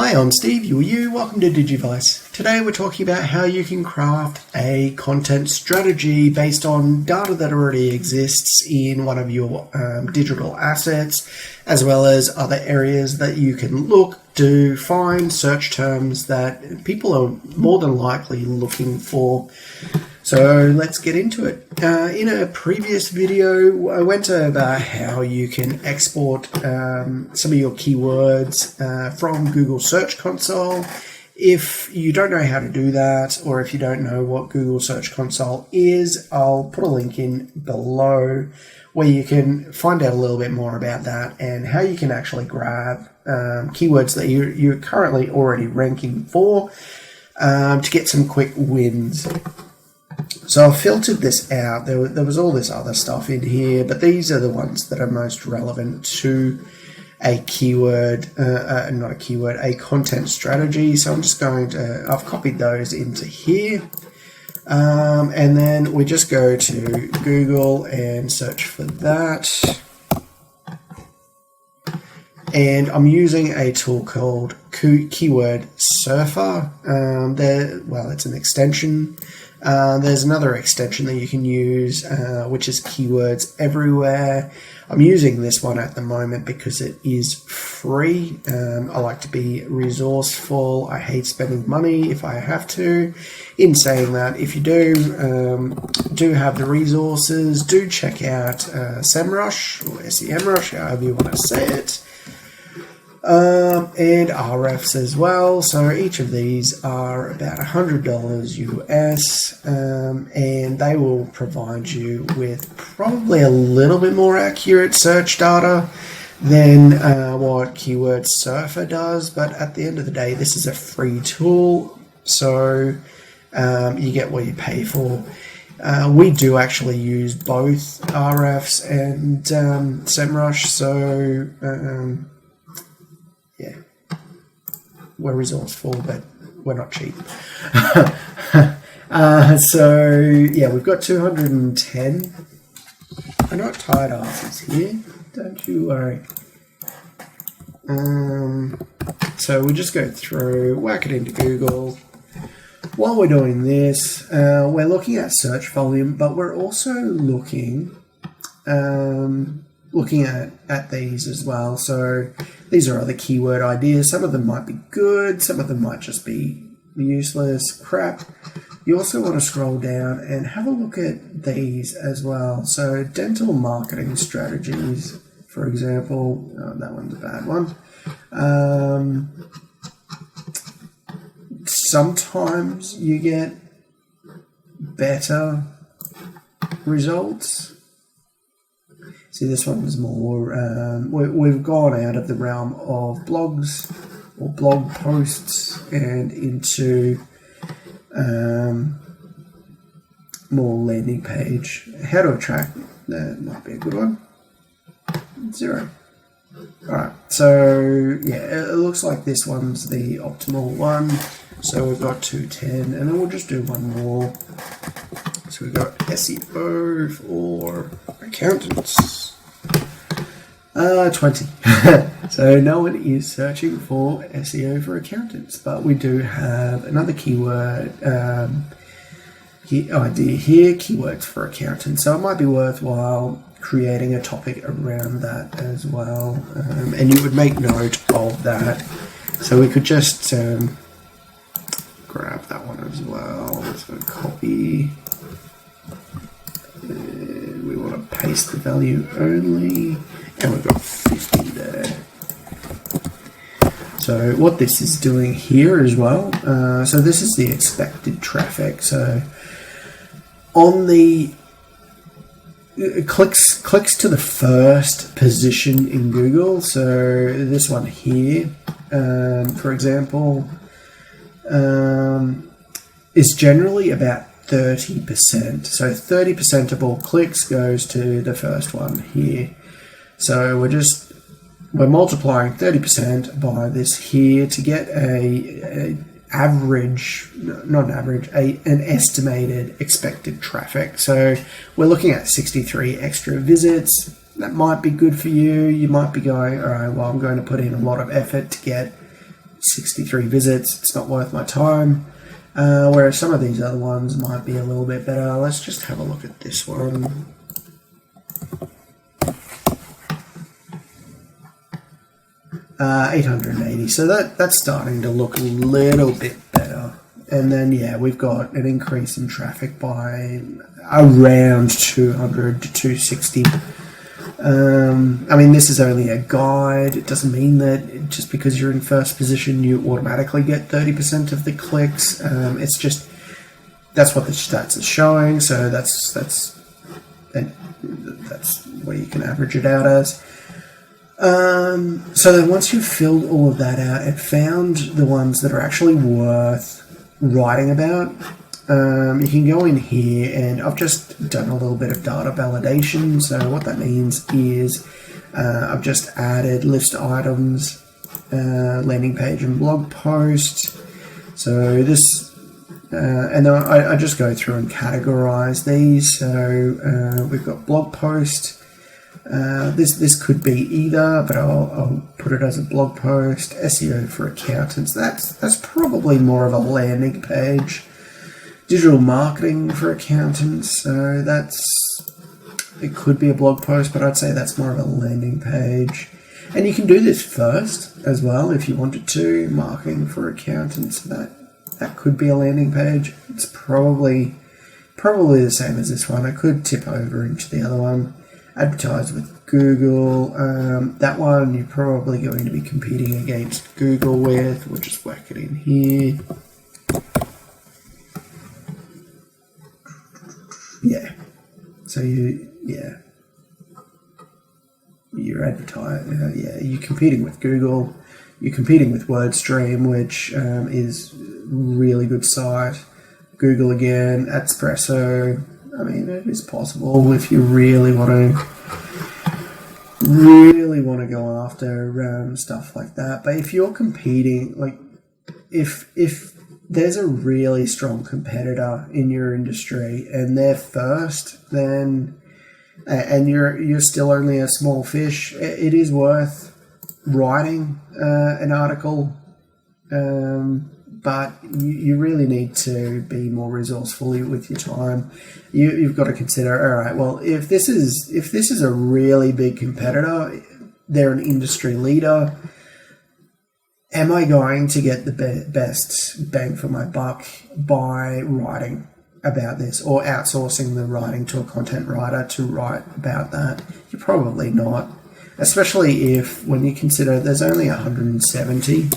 Hi, I'm Steve, you. Welcome to Digivice. Today we're talking about how you can craft a content strategy based on data that already exists in one of your digital assets, as well as other areas that you can look to find search terms that people are more than likely looking for. So let's get into it. In a previous video, I went over how you can export some of your keywords from Google Search Console. If you don't know how to do that, or if you don't know what Google Search Console is, I'll put a link in below where you can find out a little bit more about that and how you can actually grab keywords that you're currently already ranking for to get some quick wins. So I filtered this out. There was all this other stuff in here, but these are the ones that are most relevant to a keyword, not a keyword, a content strategy. So I'm just going to, I've copied those into here. And then we just go to Google and search for that. And I'm using a tool called Keyword Surfer. It's an extension. There's another extension that you can use, which is Keywords Everywhere. I'm using this one at the moment because it is free. I like to be resourceful. I hate spending money if I have to. In saying that, if you do have the resources, do check out SEMrush or SEMrush, however you want to say it. And RFs as well. So each of these are about $100 US, and they will provide you with probably a little bit more accurate search data than what Keyword Surfer does. But at the end of the day, this is a free tool, so you get what you pay for. We do actually use both RFs and SEMrush, so yeah, we're resourceful, but we're not cheap. So yeah, we've got 210. We're not tired asses here, don't you worry. So we just go through, whack it into Google. While we're doing this, we're looking at search volume, but we're also looking at these as well. So these are other keyword ideas. Some of them might be good, some of them might just be useless crap. You also want to scroll down and have a look at these as well. So dental marketing strategies, for example. Oh, that one's a bad one. Sometimes you get better results. See, this one was more, we've gone out of the realm of blogs or blog posts and into more landing page. How to attract, that might be a good one. 0. Alright, so yeah, it looks like this one's the optimal one. So we've got 210, and then we'll just do one more. So we've got SEO for accountants. 20. So no one is searching for SEO for accountants, but we do have another keyword idea here, keywords for accountants. So it might be worthwhile creating a topic around that as well, and you would make note of that. So we could just grab that one as well. So copy. We want to paste the value only, and we've got 50 there. So what this is doing here as well, so this is the expected traffic. So on the clicks to the first position in Google, so this one here, for example, is generally about 30%. So 30% of all clicks goes to the first one here. So we're multiplying 30% by this here to get an estimated expected traffic. So we're looking at 63 extra visits. That might be good for you. You might be going, all right, well, I'm going to put in a lot of effort to get 63 visits. It's not worth my time. Whereas some of these other ones might be a little bit better. Let's just have a look at this one. Uh, 880. So that's starting to look a little bit better. And then, yeah, we've got an increase in traffic by around 200 to 260. I mean, this is only a guide. It doesn't mean that just because you're in first position, you automatically get 30% of the clicks. It's just, that's what the stats are showing. So that's what you can average it out as. So then once you've filled all of that out and found the ones that are actually worth writing about, you can go in here, and I've just done a little bit of data validation. So what that means is I've just added list items, landing page and blog post. So this, and then I just go through and categorize these. So we've got blog post. This could be either, but I'll put it as a blog post. SEO for accountants. That's probably more of a landing page. Digital marketing for accountants. So it could be a blog post, but I'd say that's more of a landing page. And you can do this first as well if you wanted to. Marketing for accountants. That could be a landing page. It's probably the same as this one. I could tip over into the other one. Advertise with Google. That one you're probably going to be competing against Google with. We'll just whack it in here. Yeah. So you're advertising. You're competing with Google. You're competing with WordStream, which is really good site. Google again, Espresso. I mean, it is possible if you really want to go after stuff like that. But if you're competing, like if there's a really strong competitor in your industry and they're first, then and you're still only a small fish, it is worth writing an article. But you really need to be more resourceful with your time. You've got to consider, all right, well, if this is a really big competitor, they're an industry leader, am I going to get the best bang for my buck by writing about this or outsourcing the writing to a content writer to write about that? You're probably not, especially if when you consider there's only 170.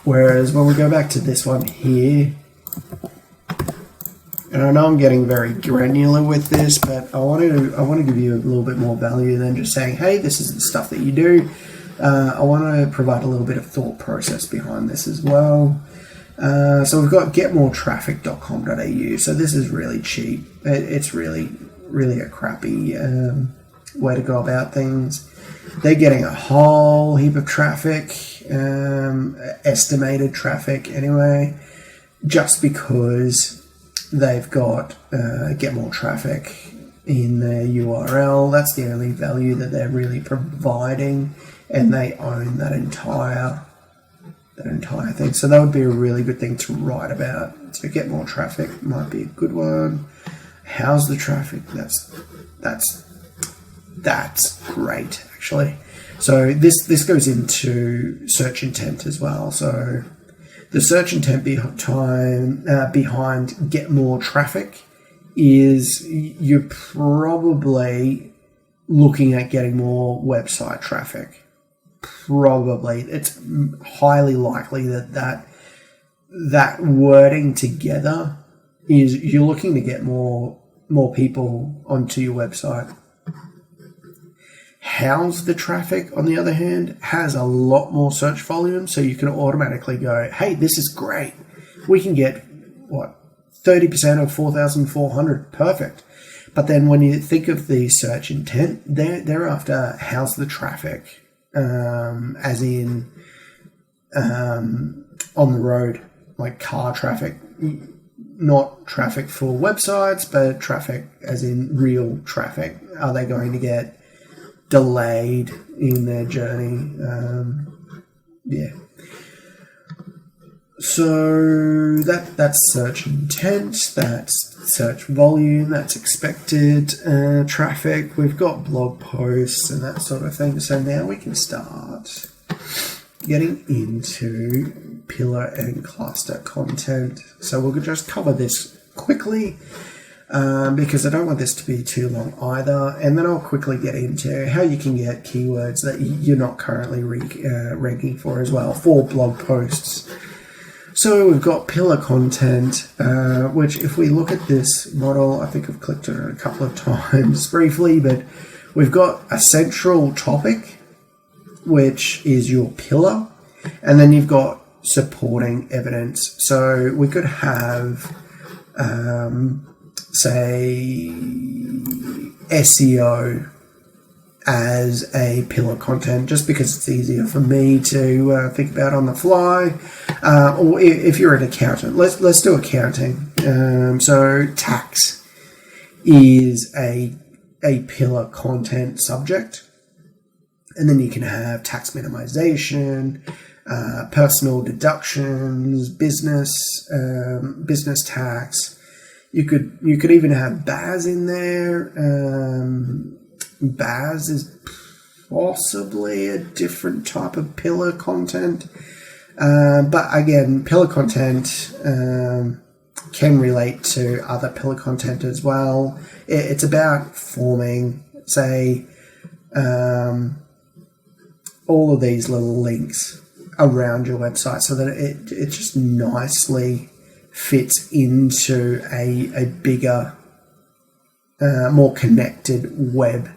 Whereas when we go back to this one here, and I know I'm getting very granular with this, but I want to give you a little bit more value than just saying, hey, this is the stuff that you do. I want to provide a little bit of thought process behind this as well. So we've got getmoretraffic.com.au. So this is really cheap. It's really a crappy way to go about things. They're getting a whole heap of traffic, estimated traffic anyway, just because they've got get more traffic in their URL. That's the only value that they're really providing, and they own that entire thing. So that would be a really good thing to write about. So get more traffic might be a good one. How's the traffic? That's great, actually. So this goes into search intent as well. So the search intent behind get more traffic is you're probably looking at getting more website traffic. Probably. It's highly likely that wording together is you're looking to get more people onto your website. House the traffic, on the other hand, has a lot more search volume, so you can automatically go, hey, this is great. We can get, 30% of 4,400. Perfect. But then when you think of the search intent, they're after house the traffic, as in on the road, like car traffic. Not traffic for websites, but traffic as in real traffic. Are they going to get delayed in their journey? So that's search intent, that's search volume, that's expected traffic. We've got blog posts and that sort of thing. So now we can start getting into pillar and cluster content. So we'll just cover this quickly because I don't want this to be too long either. And then I'll quickly get into how you can get keywords that you're not currently ranking for as well for blog posts. So we've got pillar content, which if we look at this model, I think I've clicked on it a couple of times briefly, but we've got a central topic, which is your pillar, and then you've got supporting evidence. So we could have, say, SEO as a pillar content, just because it's easier for me to think about on the fly. Or if you're an accountant, let's do accounting. So tax is a pillar content subject, and then you can have tax minimization, personal deductions, business tax. You could even have BAS in there. BAS is possibly a different type of pillar content. But again, pillar content can relate to other pillar content as well. It's about forming, say, all of these little links around your website so that it just nicely fits into a bigger, more connected web.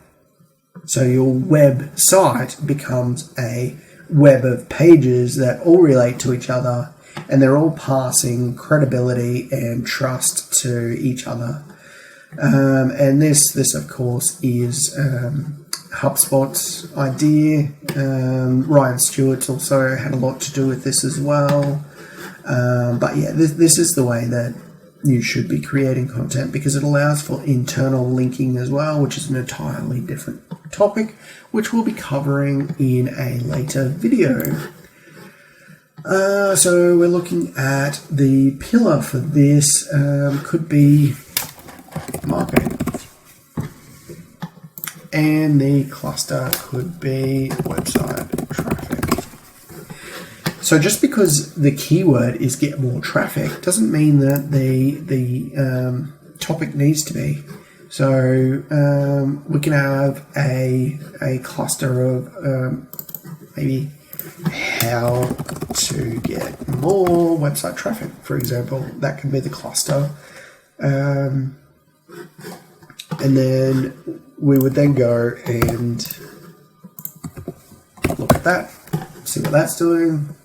So your website becomes a web of pages that all relate to each other, and they're all passing credibility and trust to each other. And this of course is HubSpot's idea. Ryan Stewart's also had a lot to do with this as well. But yeah, this is the way that you should be creating content, because it allows for internal linking as well, which is an entirely different topic, which we'll be covering in a later video. So we're looking at the pillar for this, could be marketing, and the cluster could be website traffic. So just because the keyword is get more traffic doesn't mean that the topic needs to be. So we can have a cluster of maybe how to get more website traffic, for example. That can be the cluster. And then we would then go and look at that, see what that's doing.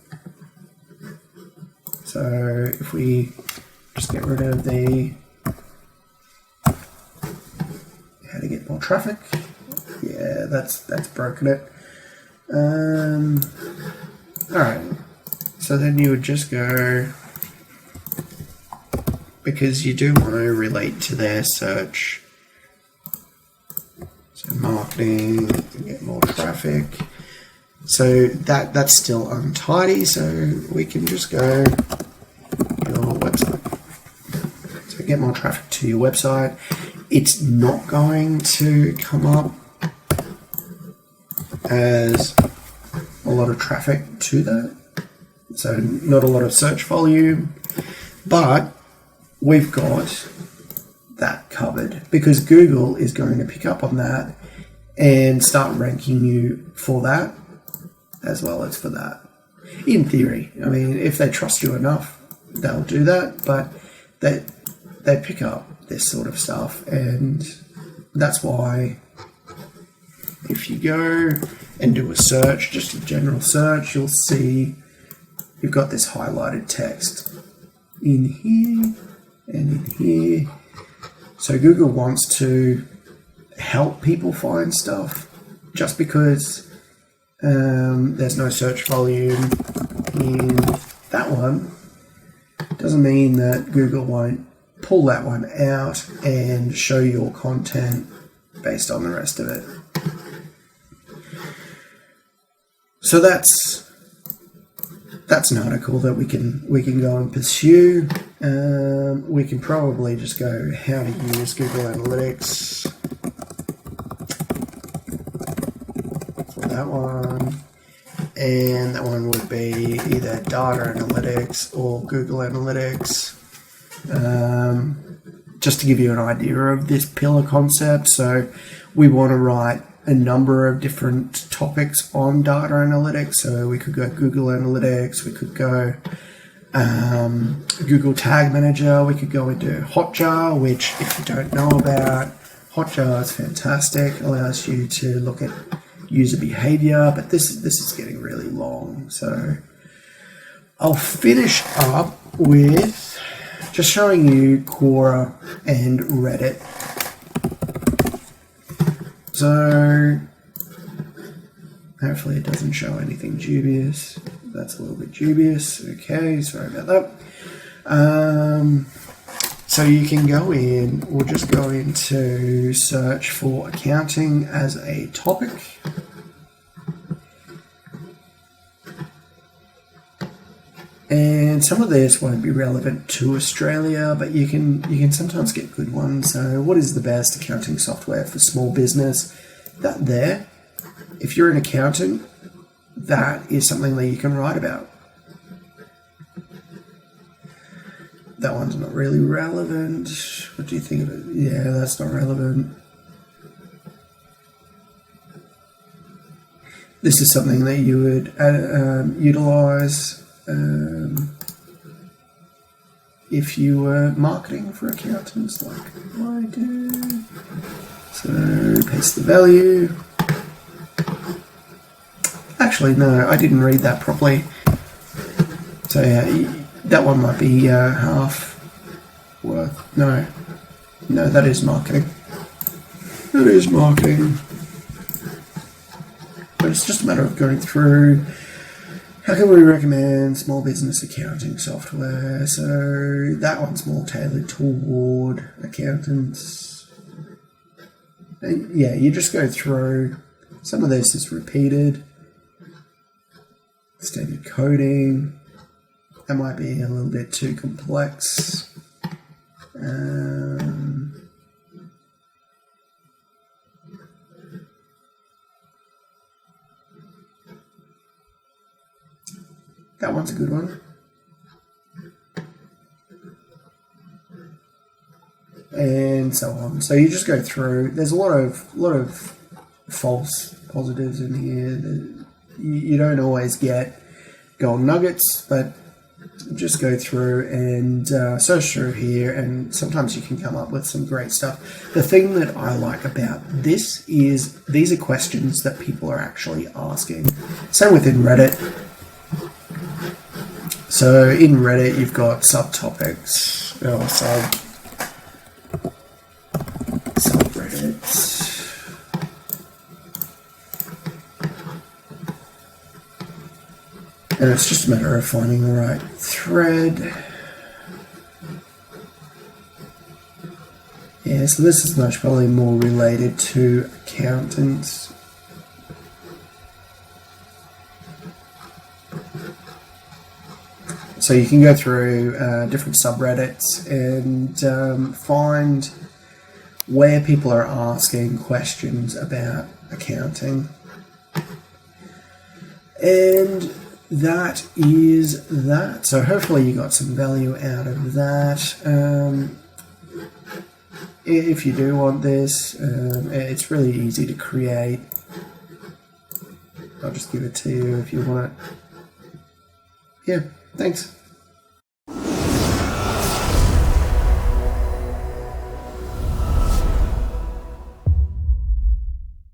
So if we just get rid of the how to get more traffic, yeah, that's broken it. All right, so then you would just go, because you do want to relate to their search. So marketing, get more traffic. So that's still untidy, so we can just go your website. So get more traffic to your website. It's not going to come up as a lot of traffic to that, so not a lot of search volume, but we've got that covered because Google is going to pick up on that and start ranking you for that as well as for that. In theory, I mean, if they trust you enough, they'll do that, but they pick up this sort of stuff, and that's why if you go and do a search, just a general search, you'll see you've got this highlighted text in here and in here. So Google wants to help people find stuff. Just because there's no search volume in that one doesn't mean that Google won't pull that one out and show your content based on the rest of it. So that's that's an article that we can go and pursue. We can probably just go how to use Google Analytics for that one, and that one would be either data analytics or Google Analytics. Just to give you an idea of this pillar concept, so we want to write a number of different topics on data analytics. So we could go Google Analytics, we could go Google Tag Manager, we could go into Hotjar, which if you don't know about, Hotjar is fantastic, allows you to look at user behavior, but this is getting really long. So I'll finish up with just showing you Quora and Reddit. So hopefully it doesn't show anything dubious. That's a little bit dubious. Okay, sorry about that. So you can go in, we'll just go into search for accounting as a topic. And some of this won't be relevant to Australia, but you can sometimes get good ones. So what is the best accounting software for small business? That there, if you're an accountant, that is something that you can write about. That one's not really relevant. What do you think of it? Yeah, that's not relevant. This is something that you would utilize if you were marketing for accountants, like I do. So paste the value. Actually, no, I didn't read that properly. So yeah, that one might be half worth. No, that is marketing. That is marketing. But it's just a matter of going through. How can we recommend small business accounting software? So that one's more tailored toward accountants. And yeah, you just go through. Some of this is repeated. Standard coding. That might be a little bit too complex. That one's a good one. And so on. So you just go through. There's a lot of false positives in here. You don't always get gold nuggets, but just go through and search through here, and sometimes you can come up with some great stuff. The thing that I like about this is these are questions that people are actually asking. Same within Reddit. So in Reddit, you've got subtopics, or subreddits. And it's just a matter of finding the right thread. Yeah, so this is most probably more related to accountants. So you can go through different subreddits and find where people are asking questions about accounting. And that is that. So hopefully you got some value out of that. If you do want this, it's really easy to create. I'll just give it to you if you want it. Yeah, thanks.